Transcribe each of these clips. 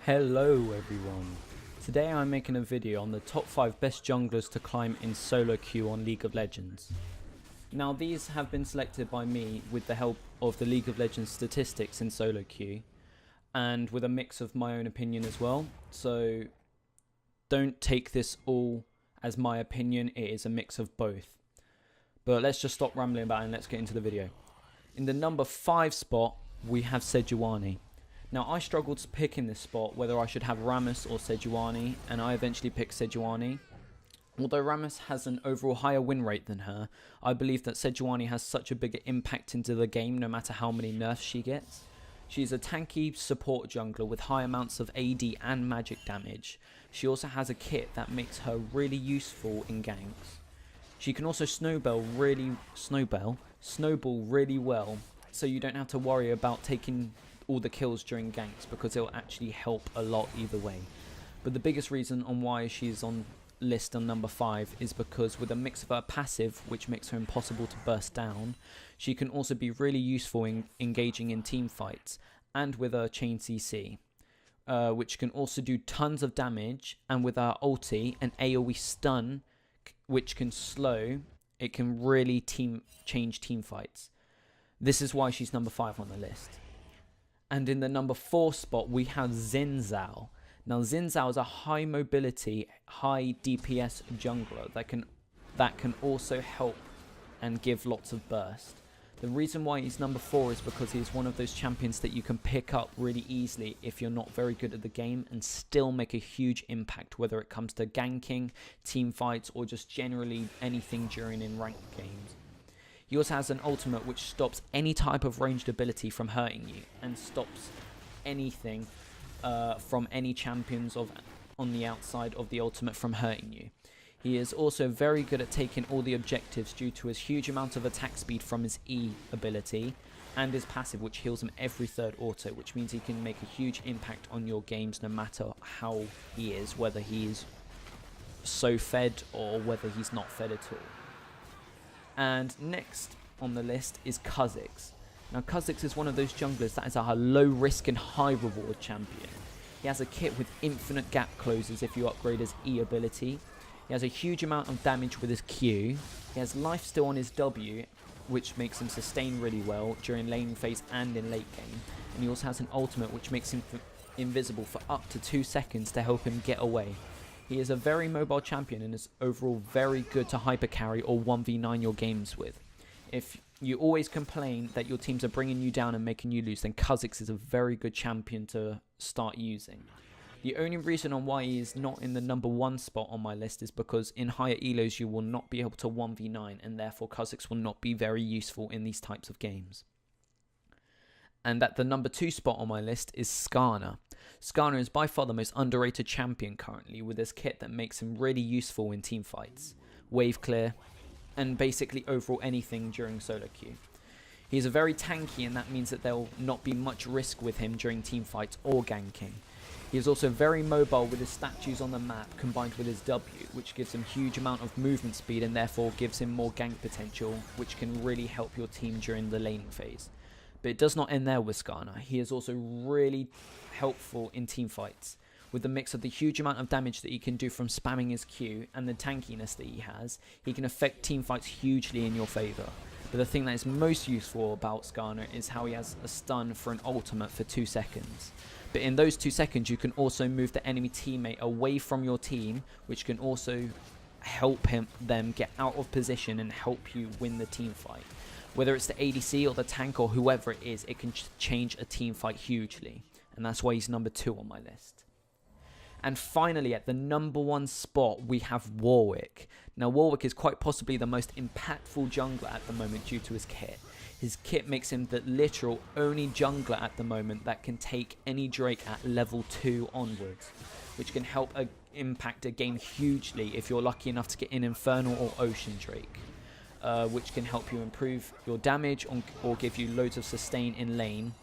Hello everyone, today I'm making a video on the top 5 best junglers to climb in solo queue on League of Legends. Now these have been selected by me with the help of the League of Legends statistics in solo queue and with a mix of my own opinion as well, so don't take this all as my opinion, it is a mix of both. But let's just stop rambling about it and let's get into the video. In the number 5 spot we have Jawani. Now I struggled to pick in this spot whether I should have Rammus or Jawani, and I eventually picked Jawani. Although Rammus has an overall higher win rate than her, I believe that Jawani has such a bigger impact into the game no matter how many nerfs she gets. She's a tanky support jungler with high amounts of AD and magic damage. She also has a kit that makes her really useful in ganks. She can also snowball really well, so you don't have to worry about taking all the kills during ganks because it'll actually help a lot either way. But the biggest reason on why she's on list on number 5 is because with a mix of her passive, which makes her impossible to burst down, she can also be really useful in engaging in team fights, and with her chain CC, which can also do tons of damage, and with her ulti and AoE stun, which can slow, it can really change team fights. This is why she's number 5 on the list. And in the number 4 spot, we have Xin Zhao. Now, Xin Zhao is a high mobility, high DPS jungler that can also help and give lots of burst. The reason why he's number 4 is because he's one of those champions that you can pick up really easily if you're not very good at the game and still make a huge impact, whether it comes to ganking, team fights, or just generally anything during in ranked games. He also has an ultimate which stops any type of ranged ability from hurting you and stops anything from any champions on the outside of the ultimate from hurting you. He is also very good at taking all the objectives due to his huge amount of attack speed from his E ability and his passive, which heals him every third auto, which means he can make a huge impact on your games no matter how he is, whether he is so fed or whether he's not fed at all. And next on the list is Khazix. Now Khazix is one of those junglers that is a low risk and high reward champion. He has a kit with infinite gap closes if you upgrade his E ability. He has a huge amount of damage with his Q. He has life steal on his W, which makes him sustain really well during laning phase and in late game. And he also has an ultimate which makes him invisible for up to 2 seconds to help him get away. He is a very mobile champion and is overall very good to hyper carry or 1v9 your games with. If you always complain that your teams are bringing you down and making you lose, then Khazix is a very good champion to start using. The only reason on why he is not in the number 1 spot on my list is because in higher elos you will not be able to 1v9 and therefore Khazix will not be very useful in these types of games. And at the number 2 spot on my list is Skarner. Skarner is by far the most underrated champion currently, with his kit that makes him really useful in team fights, wave clear, and basically overall anything during solo queue. He's a very tanky, and that means that there will not be much risk with him during team fights or ganking. He is also very mobile with his statues on the map combined with his W, which gives him huge amount of movement speed and therefore gives him more gank potential, which can really help your team during the laning phase. But it does not end there with Skarner. He is also really helpful in team fights. With the mix of the huge amount of damage that he can do from spamming his Q and the tankiness that he has, he can affect team fights hugely in your favour. But the thing that is most useful about Skarner is how he has a stun for an ultimate for 2 seconds. But in those 2 seconds you can also move the enemy teammate away from your team, which can also help them get out of position and help you win the team fight. Whether it's the ADC or the tank or whoever it is, it can change a team fight hugely. And that's why he's number 2 on my list. And finally, at the number 1 spot, we have Warwick. Now, Warwick is quite possibly the most impactful jungler at the moment due to his kit. His kit makes him the literal only jungler at the moment that can take any Drake at level 2 onwards, which can help impact a game hugely if you're lucky enough to get an Infernal or Ocean Drake. Which can help you improve your damage or give you loads of sustain in lane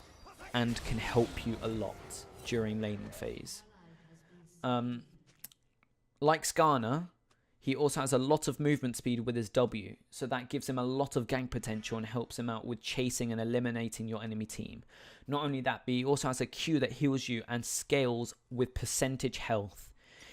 and can help you a lot during laning phase. Like Skarner, He also has a lot of movement speed with his W, so that gives him a lot of gank potential and helps him out with chasing and eliminating your enemy team. Not only that, but he also has a Q that heals you and scales with percentage health.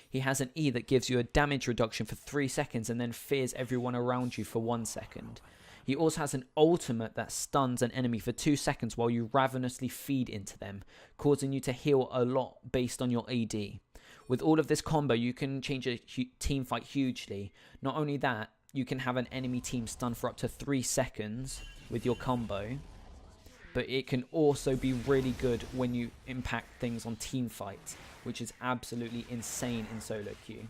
He has an E that gives you a damage reduction for 3 seconds and then fears everyone around you for 1 second. He also has an ultimate that stuns an enemy for 2 seconds while you ravenously feed into them, causing you to heal a lot based on your AD. With all of this combo, you can change a team fight hugely. Not only that, you can have an enemy team stun for up to 3 seconds with your combo. But it can also be really good when you impact things on team fights, which is absolutely insane in solo queue.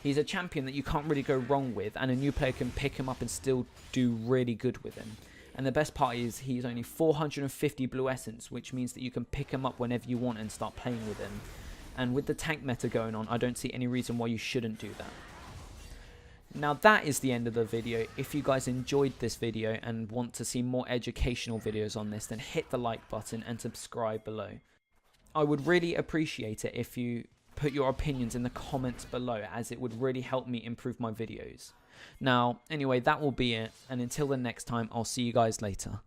He's a champion that you can't really go wrong with, and a new player can pick him up and still do really good with him. And the best part is he's only 450 blue essence, which means that you can pick him up whenever you want and start playing with him. And with the tank meta going on, I don't see any reason why you shouldn't do that. Now that is the end of the video. If you guys enjoyed this video and want to see more educational videos on this, then hit the like button and subscribe below. I would really appreciate it if you put your opinions in the comments below, as it would really help me improve my videos. Now, anyway, that will be it, and until the next time, I'll see you guys later.